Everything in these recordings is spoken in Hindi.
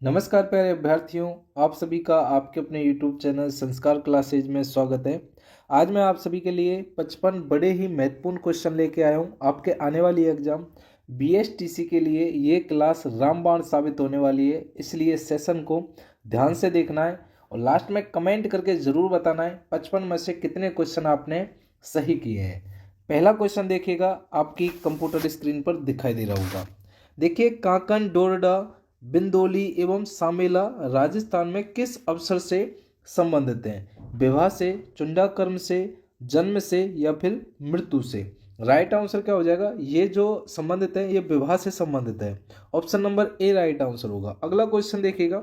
नमस्कार प्यारे अभ्यर्थियों, आप सभी का आपके अपने YouTube चैनल संस्कार क्लासेज में स्वागत है। आज मैं आप सभी के लिए 55 बड़े ही महत्वपूर्ण क्वेश्चन लेके आया हूँ। आपके आने वाली एग्जाम BSTC के लिए ये क्लास रामबाण साबित होने वाली है, इसलिए सेशन को ध्यान से देखना है और लास्ट में कमेंट करके ज़रूर बताना है 55 में से कितने क्वेश्चन आपने सही किए हैं। पहला क्वेश्चन देखिएगा, आपकी कंप्यूटर स्क्रीन पर दिखाई दे रहा होगा। देखिए, कांकन, डोरडा, बिंदोली एवं सामेला राजस्थान में किस अवसर से संबंधित हैं? विवाह से, चुंडाकर्म से, जन्म से या फिर मृत्यु से? राइट आंसर क्या हो जाएगा? ये जो संबंधित है ये विवाह से संबंधित है। Option number A right answer होगा। अगला क्वेश्चन देखिएगा,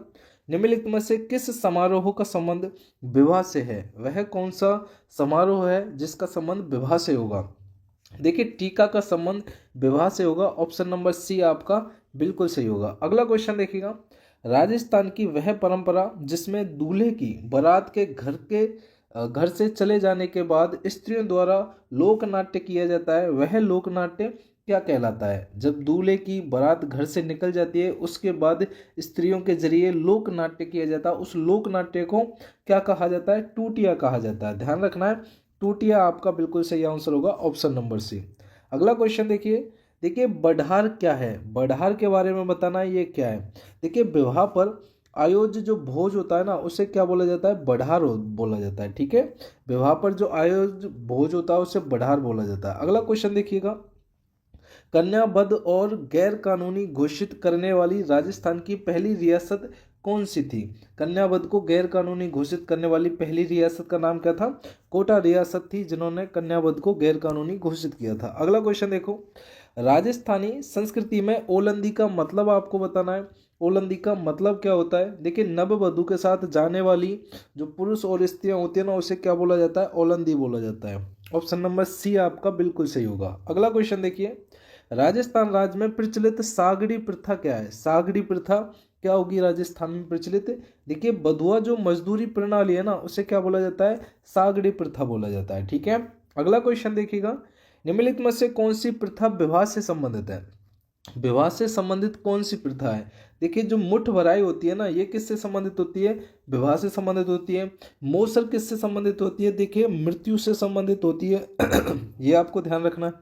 निम्नलिखित में से किस समारोह का संबंध विवाह से है? वह कौन सा समारोह है जिसका संबंध विवाह से होगा? देखिए, टीका का संबंध विवाह से होगा। ऑप्शन नंबर सी आपका बिल्कुल सही होगा। अगला क्वेश्चन देखिएगा, राजस्थान की वह परंपरा जिसमें दूल्हे की बारात के घर से चले जाने के बाद स्त्रियों द्वारा लोक नाट्य किया जाता है, वह लोक नाट्य क्या कहलाता है? जब दूल्हे की बारात घर से निकल जाती है उसके बाद स्त्रियों के जरिए लोक नाट्य किया जाता है, उस लोक नाट्य को क्या कहा जाता है? टूटिया कहा जाता है। ध्यान रखना है, टूटिया आपका बिल्कुल सही आंसर होगा, ऑप्शन नंबर सी। अगला क्वेश्चन देखिए बढ़ार क्या है? बढ़ार के बारे में बताना है, ये क्या है? देखिए, विवाह पर आयोज्य जो भोज होता है ना, उसे क्या बोला जाता है? बढ़ार बोला जाता है। ठीक है, विवाह पर जो आयोज्य भोज होता है उसे बढ़ार बोला जाता है। अगला क्वेश्चन देखिएगा, कन्यावध और गैर कानूनी घोषित करने वाली राजस्थान की पहली रियासत कौन सी थी? कन्यावध को गैर कानूनी घोषित करने वाली पहली रियासत का नाम क्या था? कोटा रियासत थी जिन्होंने कन्यावध को गैर कानूनी घोषित किया था। अगला क्वेश्चन देखो, राजस्थानी संस्कृति में ओलंदी का मतलब आपको बताना है। ओलंदी का मतलब क्या होता है? देखिए, नववधु के साथ जाने वाली जो पुरुष और स्त्रियां होती है ना, उसे क्या बोला जाता है? ओलंदी बोला जाता है। ऑप्शन नंबर सी आपका बिल्कुल सही होगा। अगला क्वेश्चन देखिए, राजस्थान राज्य में प्रचलित सागड़ी प्रथा क्या है? सागड़ी प्रथा क्या होगी राजस्थान में प्रचलित? देखिए, बधुआ जो मजदूरी प्रणाली है ना, उसे क्या बोला जाता है? सागड़ी प्रथा बोला जाता है। ठीक है, अगला क्वेश्चन देखिएगा, निम्नलिखित में से कौन सी प्रथा विवाह से संबंधित है? विवाह से संबंधित कौन सी प्रथा है? देखिए, जो मुठ भराई होती है ना, ये किससे संबंधित होती है? विवाह से संबंधित होती है। मोसर किससे संबंधित होती है? देखिए, मृत्यु से संबंधित होती है। ये आपको ध्यान रखना है।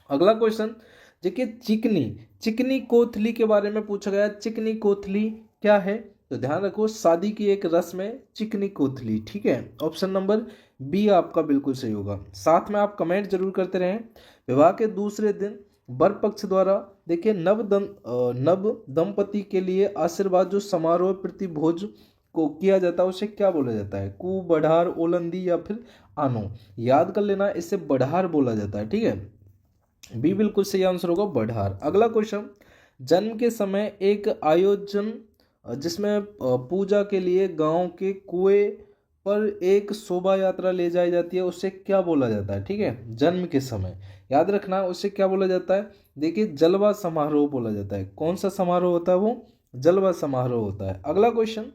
अगला क्वेश्चन देखिए, चिकनी चिकनी कोथली के बारे में पूछा गया। चिकनी कोथली क्या है? तो ध्यान रखो, शादी की एक रस्म है चिकनी कोथली। ठीक है, ऑप्शन नंबर बी आपका बिल्कुल सही होगा। साथ में आप कमेंट जरूर करते रहें। विवाह के दूसरे दिन वर पक्ष द्वारा देखिए नव दंपति के लिए आशीर्वाद जो समारोह प्रतिभोज को किया जाता है उसे क्या बोला जाता है? कु, बढ़ार, ओलंदी या फिर आनो? याद कर लेना, इसे बढ़ार बोला जाता है। ठीक है, बी बिल्कुल सही आंसर होगा, बढ़ार। अगला क्वेश्चन, जन्म के समय एक आयोजन जिसमें पूजा के लिए गांव के कुएं पर एक शोभा यात्रा ले जाई जाती है, उसे क्या बोला जाता है? ठीक है, जन्म के समय याद रखना उसे क्या बोला जाता है? देखिए, जलवा समारोह बोला जाता है। कौन सा समारोह होता है? वो जलवा समारोह होता है। अगला क्वेश्चन,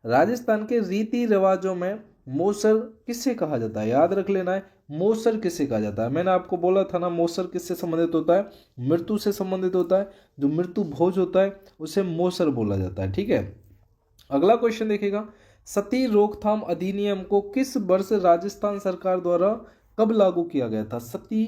राजस्थान के रीति रिवाजों में मोसर किसे कहा जाता है? याद रख लेना है, मोसर किसे कहा जाता है? मैंने आपको बोला था ना, मोसर किससे संबंधित होता है? मृत्यु से संबंधित होता है। जो मृत्यु भोज होता है उसे मोसर बोला जाता है। ठीक है, अगला क्वेश्चन देखिएगा, सती रोकथाम अधिनियम को किस वर्ष राजस्थान सरकार द्वारा कब लागू किया गया था? सती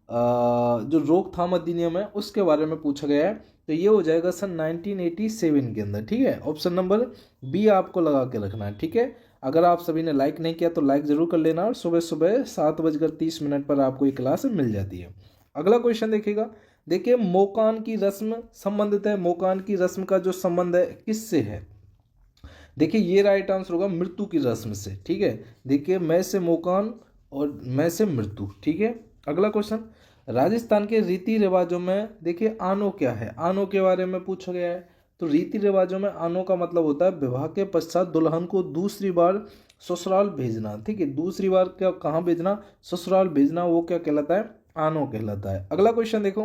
जो रोकथाम अधिनियम है उसके बारे में पूछा गया है, तो ये हो जाएगा सन 1987 के अंदर। ठीक है, ऑप्शन नंबर बी आपको लगा के रखना है। ठीक है, अगर आप सभी ने लाइक नहीं किया तो लाइक जरूर कर लेना, और सुबह सुबह 7:30 पर आपको ये क्लास मिल जाती है। अगला क्वेश्चन देखिएगा, देखिए मोकान की रस्म संबंधित है। मोकान की रस्म का जो संबंध है किससे है? देखिए, ये राइट आंसर होगा मृत्यु की रस्म से। ठीक है, देखिए, मैं से मोकान और मैं से मृत्यु। ठीक है, अगला क्वेश्चन, राजस्थान के रीति रिवाजों में देखिए आनो क्या है? आनो के बारे में पूछा गया है। तो रीति रिवाजों में आनो का मतलब होता है विवाह के पश्चात दुल्हन को दूसरी बार ससुराल भेजना। ठीक है, दूसरी बार क्या कहाँ भेजना? ससुराल भेजना, वो क्या कहलाता है? आनो कहलाता है। अगला क्वेश्चन देखो,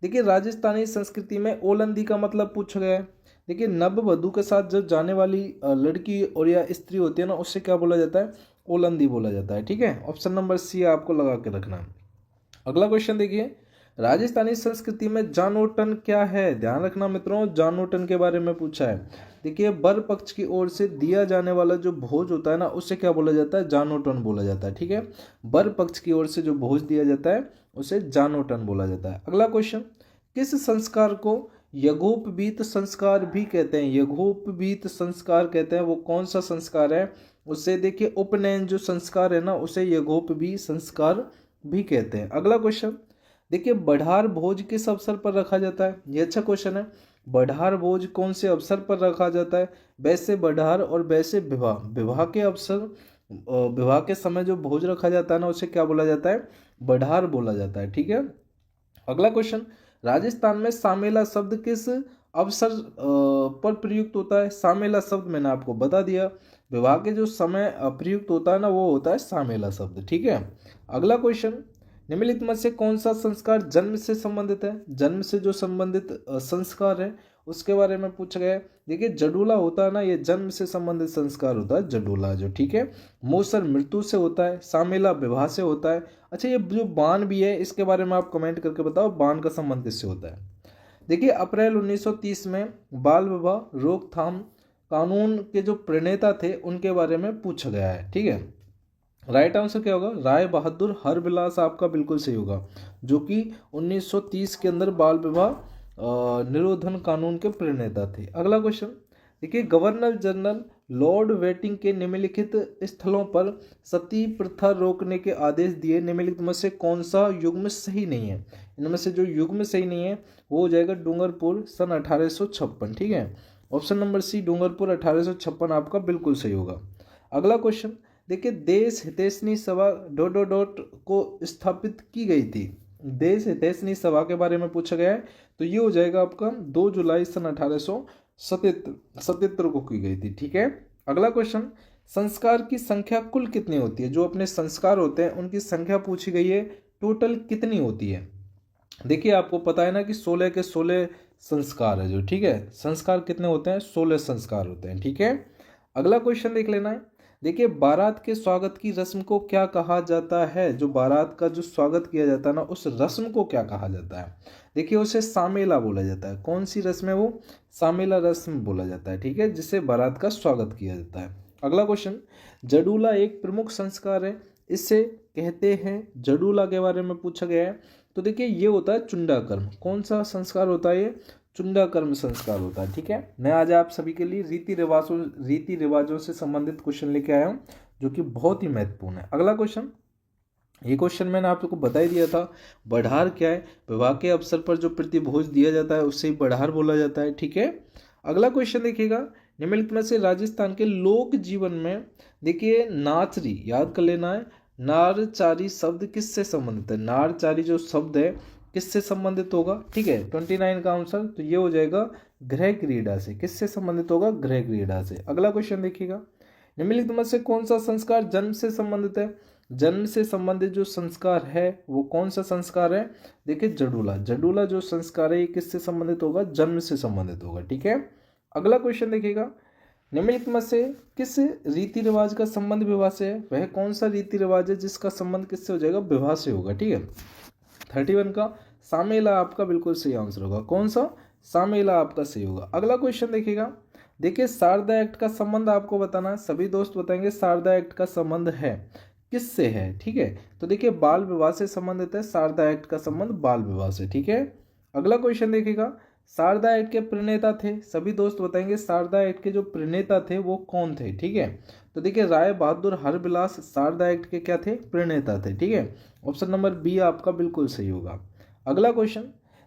देखिए राजस्थानी संस्कृति में ओलंदी का मतलब पूछा गया है। देखिए, नववधु के साथ जब जाने वाली लड़की और या स्त्री होती है ना, उससे क्या बोला जाता है? ओलंदी बोला जाता है। ठीक है, ऑप्शन नंबर सी आपको लगा के रखना है। अगला क्वेश्चन देखिए, राजस्थानी संस्कृति में जानोटन क्या है? ध्यान रखना मित्रों, जानोटन के बारे में पूछा है। देखिए, वर पक्ष की ओर से दिया जाने वाला जो भोज होता है ना, उसे क्या बोला जाता है? जानोटन बोला जाता है। ठीक है, वर पक्ष की ओर से जो भोज दिया जाता है उसे जानोटन बोला जाता है। अगला क्वेश्चन, किस संस्कार को यज्ञोपवीत संस्कार भी कहते हैं? यज्ञोपवीत संस्कार कहते हैं, वो कौन सा संस्कार है? उससे देखिए, उपनयन जो संस्कार है ना, उसे यज्ञोपवीत संस्कार भी कहते हैं। अगला क्वेश्चन देखिए, बढ़ार भोज किस अवसर पर रखा जाता है? ये अच्छा क्वेश्चन है। बढ़ार भोज कौन से अवसर पर रखा जाता है? वैसे बढ़ार और वैसे विवाह, विवाह के अवसर, विवाह के समय जो भोज रखा जाता है ना, उसे क्या बोला जाता है? बढ़ार बोला जाता है। ठीक है, अगला क्वेश्चन, राजस्थान में सामेला शब्द किस अवसर पर प्रयुक्त होता है? सामेला शब्द मैंने आपको बता दिया, विवाह के जो समय प्रयुक्त होता है ना, वो होता है सामेला शब्द। ठीक है, अगला क्वेश्चन, निम्नलिखित में से कौन सा संस्कार जन्म से संबंधित है? जन्म से जो संबंधित संस्कार है उसके बारे में पूछा गया है। देखिए, जडूला होता है ना, ये जन्म से संबंधित संस्कार होता है, जडूला जो। ठीक है, मोसर मृत्यु से होता है, सामेला विवाह से होता है। अच्छा, ये जो बान भी है, इसके बारे में आप कमेंट करके बताओ, बान का संबंध किससे होता है? देखिए, अप्रैल 1930 में बाल विवाह रोकथाम कानून के जो प्रणेता थे उनके बारे में पूछा गया है। ठीक है, राइट आंसर क्या होगा? राय बहादुर हरविलास आपका बिल्कुल सही होगा, जो कि 1930 के अंदर बाल विवाह निरोधन कानून के प्रणेता थे। अगला क्वेश्चन देखिए, गवर्नर जनरल लॉर्ड वेटिंग के निम्नलिखित स्थलों पर सती प्रथा रोकने के आदेश दिए, निम्नलिखित में से कौन सा युग्म सही नहीं है? इनमें से जो युग्म सही नहीं है वो हो जाएगा डूंगरपुर सन 1856। ठीक है, ऑप्शन नंबर सी डूंगरपुर 1856 आपका बिल्कुल सही होगा। अगला क्वेश्चन देखिए, देश हितैषणी सभा ... को स्थापित की गई थी। देश हितैषणी सभा के बारे में पूछा गया है, तो ये हो जाएगा आपका 2 जुलाई सन 1877 को की गई थी। ठीक है, अगला क्वेश्चन, संस्कार की संख्या कुल कितनी होती है? जो अपने संस्कार होते हैं उनकी संख्या पूछी गई है, टोटल कितनी होती है? देखिए, आपको पता है ना कि 16 के 16 संस्कार है जो। ठीक है, संस्कार कितने होते हैं? 16 संस्कार होते हैं। ठीक है, अगला क्वेश्चन देख लेना है। देखिए, बारात के स्वागत की रस्म को क्या कहा जाता है? जो बारात का जो स्वागत किया जाता है ना, उस रस्म को क्या कहा जाता है? देखिए, उसे सामेला बोला जाता है। कौन सी रस्म है वो? सामेला रस्म बोला जाता है। ठीक है, जिससे बारात का स्वागत किया जाता है। अगला क्वेश्चन, जडूला एक प्रमुख संस्कार है, इसे कहते हैं? जडूला के बारे में पूछा गया है, तो देखिए ये होता है चुंडा कर्म। कौन सा संस्कार होता है ये? चुंडा कर्म संस्कार होता है। ठीक है, मैं आज आप सभी के लिए रीति रिवाजों से संबंधित क्वेश्चन लेके आया हूँ, जो कि बहुत ही महत्वपूर्ण है। अगला क्वेश्चन, ये क्वेश्चन मैंने आपको बता ही दिया था। बढ़ार क्या है? विवाह के अवसर पर जो प्रतिभोज दिया जाता है उससे ही बढ़ार बोला जाता है। ठीक है, अगला क्वेश्चन देखिएगा, निम्नलिखित में से राजस्थान के लोक जीवन में देखिए नाचरी, याद कर लेना है, नारचारी शब्द किससे संबंधित है? नारचारी जो शब्द है किससे संबंधित होगा? ठीक है, 29 का आंसर, तो ये हो जाएगा गृह क्रीड़ा से। किससे संबंधित होगा? गृह क्रीड़ा से। अगला क्वेश्चन देखिएगा, निम्नलिखित में से कौन सा संस्कार जन्म से संबंधित है? जन्म से संबंधित जो संस्कार है वो कौन सा संस्कार है? देखिए, जडूला। जडूला जो संस्कार है ये किससे संबंधित होगा? जन्म से संबंधित होगा। ठीक है, अगला क्वेश्चन देखिएगा, निम्नलिखित में से किस रीति रिवाज का संबंध विवाह से है? वह कौन सा रीति रिवाज है जिसका संबंध किससे हो जाएगा? विवाह से होगा। ठीक है, 31 का सामेला आपका बिल्कुल सही आंसर होगा। कौन सा? सामेला आपका सही होगा। अगला क्वेश्चन देखिएगा, देखिए शारदा एक्ट का संबंध आपको बताना है। सभी दोस्त बताएंगे शारदा एक्ट का संबंध है किससे है। ठीक है, तो देखिए बाल विवाह से संबंधित है, शारदा एक्ट का संबंध बाल विवाह से। ठीक है, अगला क्वेश्चन देखिएगा, शारदा एक्ट के प्रणेता थे। सभी दोस्त बताएंगे शारदा एक्ट के जो प्रणेता थे वो कौन थे। ठीक है, तो देखिए राय बहादुर हरविलास शारदा एक्ट के क्या थे? प्रणेता थे। ठीक है, ऑप्शन नंबर बी आपका बिल्कुल सही होगा। अगला क्वेश्चन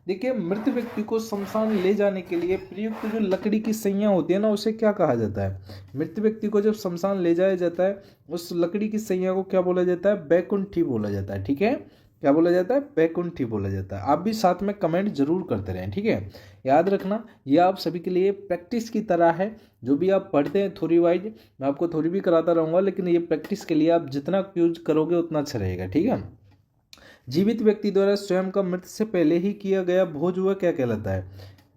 देखिए, मृत व्यक्ति को शमशान ले जाने के लिए प्रयुक्त जो लकड़ी की सैया होती है ना, उसे क्या कहा जाता है? मृत व्यक्ति को जब शमशान ले जाया जाता है उस लकड़ी की सैया को क्या बोला जाता है? बैकुंठी बोला जाता है। ठीक है, क्या बोला जाता है? बैकुंठी बोला जाता है। आप भी साथ में कमेंट जरूर करते रहें। ठीक है, याद रखना ये आप सभी के लिए प्रैक्टिस की तरह है। जो भी आप पढ़ते हैं थ्योरी वाइज, मैं आपको थ्योरी भी कराता रहूँगा, लेकिन ये प्रैक्टिस के लिए आप जितना यूज करोगे उतना अच्छा रहेगा। ठीक है, जीवित व्यक्ति द्वारा स्वयं का मृत्यु से पहले ही किया गया भोज वह क्या कहलाता है?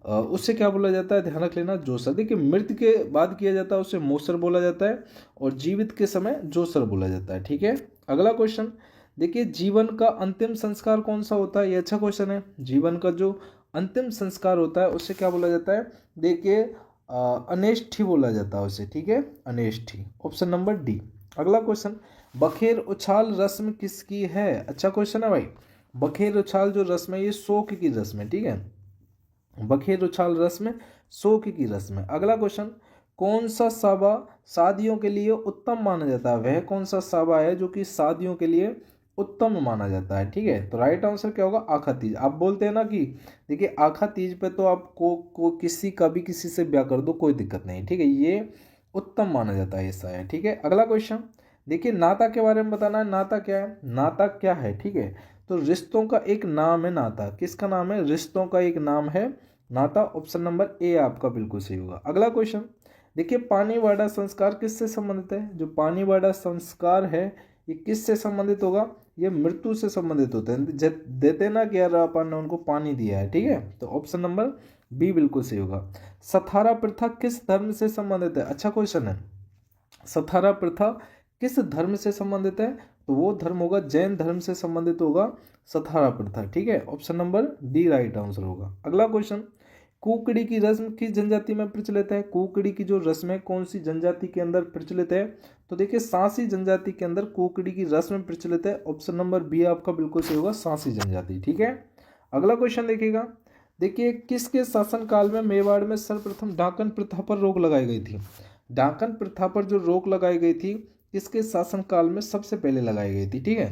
उससे क्या बोला जाता है? ध्यान रख लेना, जोसर। देखिए मृत्यु के बाद किया जाता है उसे मोसर बोला जाता है, और जीवित के समय जोसर बोला जाता है। ठीक है, अगला क्वेश्चन देखिए जीवन का अंतिम संस्कार कौन सा होता है, ये अच्छा क्वेश्चन है। जीवन का जो अंतिम संस्कार होता है उसे क्या बोला जाता है, देखिए अनेष्ठी बोला जाता है उसे, ठीक है, अनेष्ठी। Option number D. अगला क्वेश्चन, बखेर उछाल रस्म किसकी है, अच्छा क्वेश्चन है भाई। बखेर उछाल जो रस्म है ये शोक की रस्म है, ठीक है, बखेर उछाल रस्म शोक की रस्म है। अगला क्वेश्चन, कौन सा साबा शादियों के लिए उत्तम माना जाता है, वह कौन सा साबा है जो कि शादियों के लिए उत्तम माना जाता है, ठीक है। तो राइट आंसर क्या होगा, आखा तीज। आप बोलते हैं ना कि देखिए आखा तीज पे तो आप को किसी का भी किसी से ब्याह कर दो कोई दिक्कत नहीं, ठीक है, ये उत्तम माना जाता है ऐसा है, ठीक है। अगला क्वेश्चन, देखिए नाता के बारे में बताना है, नाता क्या है, नाता क्या है, ठीक है। तो रिश्तों का एक नाम है नाता, किसका नाम है, रिश्तों का एक नाम है नाता। ऑप्शन नंबर ए आपका बिल्कुल सही होगा। अगला क्वेश्चन, देखिए पानीवाड़ा संस्कार किससे संबंधित है, जो पानीवाड़ा संस्कार है ये किससे संबंधित होगा, ये मृत्यु से संबंधित होते हैं, देते ना कि यार अपन ने उनको पानी दिया है, ठीक है। तो ऑप्शन नंबर बी बिल्कुल सही होगा। सथारा प्रथा किस धर्म से संबंधित है, अच्छा क्वेश्चन है। सथारा प्रथा किस धर्म से संबंधित है, तो वो धर्म होगा जैन धर्म से संबंधित होगा सथारा प्रथा, ठीक है। Option number D right answer होगा। अगला क्वेश्चन, कुकड़ी की रस्म किस जनजाति में प्रचलित है, कुकड़ी की जो रस्म है कौन सी जनजाति के अंदर प्रचलित है, तो देखिए सांसी जनजाति के अंदर कुकड़ी की रस्म प्रचलित है। ऑप्शन नंबर बी आपका बिल्कुल सही होगा, सांसी जनजाति, ठीक है। अगला क्वेश्चन देखिएगा, देखिए किसके शासनकाल में मेवाड़ में सर्वप्रथम डाकन प्रथा पर रोक लगाई गई थी, डाकन प्रथा पर जो रोक लगाई गई थी किसके शासनकाल में सबसे पहले लगाई गई थी, ठीक है।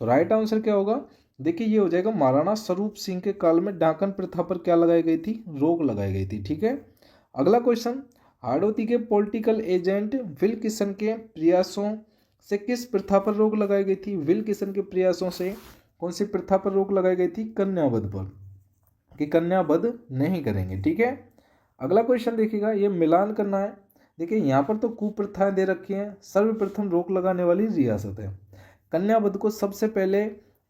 तो राइट आंसर क्या होगा, देखिए ये हो जाएगा महाराणा स्वरूप सिंह के काल में डाकन प्रथा पर क्या लगाई गई थी, रोक लगाई गई थी, ठीक है। अगला क्वेश्चन, हाड़ौती के पॉलिटिकल एजेंट विल किशन के प्रयासों से किस प्रथा पर रोक लगाई गई थी, विल किशन के प्रयासों से कौन सी प्रथा पर रोक लगाई गई थी, कन्यावध पर, कि कन्यावध नहीं करेंगे, ठीक है। अगला क्वेश्चन देखिएगा, ये मिलान करना है। देखिए यहाँ पर तो कुप्रथाएं दे रखी हैं, सर्वप्रथम रोक लगाने वाली रियासत है। कन्यावध को सबसे पहले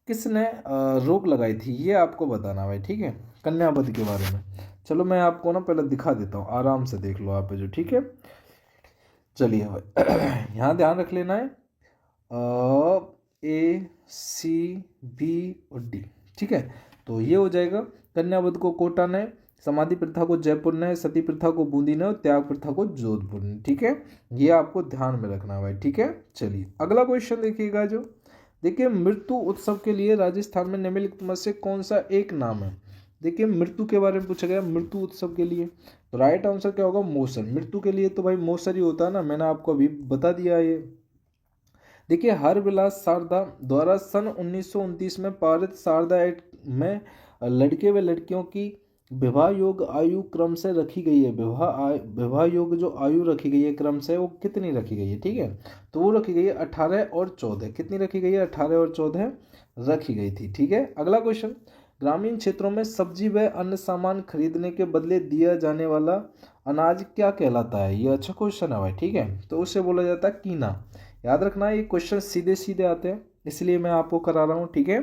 किसने रोक लगाई थी ये आपको बताना भाई, ठीक है, कन्यावध के बारे में। चलो मैं आपको ना पहले दिखा देता हूँ, आराम से देख लो आप जो, ठीक है। चलिए भाई यहाँ ध्यान रख लेना है, ए सी बी और डी, ठीक है। तो ये हो जाएगा, कन्यावध को कोटा ने, समाधि प्रथा को जयपुर ने, सती प्रथा को बूंदी ने और त्याग प्रथा को जोधपुर ने, ठीक है। ये आपको ध्यान में रखना है भाई, ठीक है। चलिए अगला क्वेश्चन देखिएगा, जो देखिए मृत्यु उत्सव के लिए राजस्थान में निम्नलिखित में से कौन सा एक नाम है, देखिए मृत्यु के बारे में पूछा गया, मृत्यु उत्सव के लिए तो राइट आंसर क्या होगा, मौसर। मृत्यु के लिए तो भाई मौसर ही होता है ना, मैंने आपको अभी बता दिया ये। देखिए हरविलास शारदा द्वारा सन 1929 में पारित शारदा एक्ट में लड़के व लड़कियों की विवाह योग आयु क्रम से रखी गई है, विवाह योग जो आयु रखी गई है क्रम से वो कितनी रखी गई है, ठीक है। तो वो रखी गई है 18 और 14, कितनी रखी गई है, 18 और 14 रखी गई थी, ठीक है। अगला क्वेश्चन, ग्रामीण क्षेत्रों में सब्जी व अन्य सामान खरीदने के बदले दिया जाने वाला अनाज क्या कहलाता है, ये अच्छा क्वेश्चन है भाई, ठीक है। तो उसे बोला जाता है कीना। याद रखना ये क्वेश्चन सीधे सीधे आते हैं इसलिए मैं आपको करा रहा हूँ, ठीक है।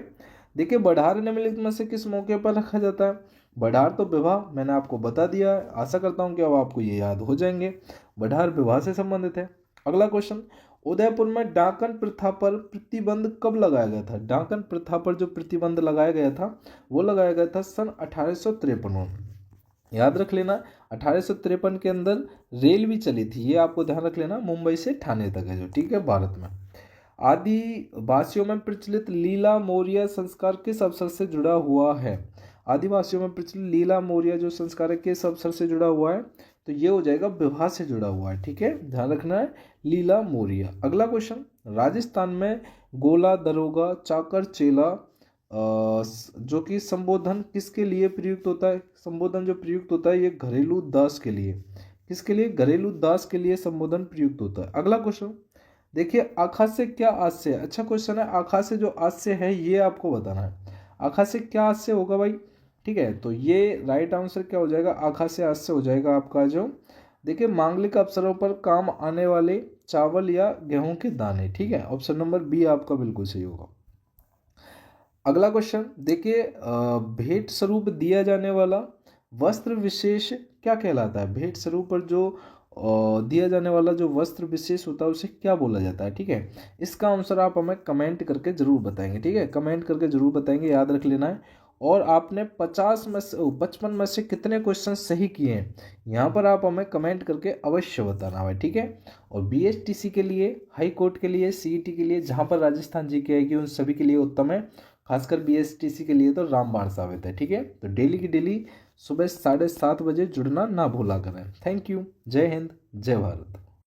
देखिए बढ़ार निम्नलिखित में से किस मौके पर रखा जाता है, बढ़ार तो विवाह मैंने आपको बता दिया है, आशा करता हूँ कि अब आपको ये याद हो जाएंगे, बढ़ार विवाह से संबंधित है। अगला क्वेश्चन, उदयपुर में डाकन प्रथा पर प्रतिबंध कब लगाया गया था, डाकन प्रथा पर जो प्रतिबंध लगाया गया था वो लगाया गया था सन 1853 में। याद रख लेना 1853 के अंदर रेल भी चली थी, ये आपको ध्यान रख लेना, मुंबई से ठाणे तक है जो, ठीक है, भारत में। आदिवासियों में प्रचलित लीला मोरिया संस्कार किस अवसर से जुड़ा हुआ है, आदिवासियों में प्रचलित लीला मोरिया जो संस्कार है किस अवसर से जुड़ा हुआ है, तो ये हो जाएगा विवाह से जुड़ा हुआ है, ठीक है, ध्यान रखना है लीला मोरिया। अगला क्वेश्चन, राजस्थान में गोला दरोगा चाकर चेला जो कि संबोधन किसके लिए प्रयुक्त होता है, संबोधन जो प्रयुक्त होता है ये घरेलू दास के लिए, किसके लिए, घरेलू दास के लिए संबोधन प्रयुक्त होता है। अगला क्वेश्चन, देखिए आखा से क्या आस्य, अच्छा क्वेश्चन है, आखा से जो आस्य है ये आपको बताना है, आखा से क्या आस्य होगा भाई, ठीक है। तो ये राइट आंसर क्या हो जाएगा, आखा से आस्य हो जाएगा आपका जो, देखिए मांगलिक अवसरों पर काम आने वाले चावल या गेहूं के दाने, ठीक है। ऑप्शन नंबर बी आपका बिल्कुल सही होगा। अगला क्वेश्चन देखिए, भेंट स्वरूप दिया जाने वाला वस्त्र विशेष क्या कहलाता है, भेंट स्वरूप पर जो और दिया जाने वाला जो वस्त्र विशेष होता है उसे क्या बोला जाता है। ठीक है, इसका आंसर आप हमें कमेंट करके ज़रूर बताएंगे। ठीक है, कमेंट करके ज़रूर बताएंगे, याद रख लेना है। और आपने 55 में से कितने क्वेश्चन सही किए हैं, यहाँ पर आप हमें कमेंट करके अवश्य बताना है। ठीक है, और बीएसटीसी के लिए, हाई कोर्ट के लिए, सीईटी के लिए, जहाँ पर राजस्थान जीके आएगी उन सभी के लिए उत्तम है। खासकर बीएसटीसी के लिए तो रामबाण साबित है। ठीक है, तो डेली की डेली सुबह 7:30 बजे जुड़ना ना भूला करें। Thank you. जय हिंद, जय भारत।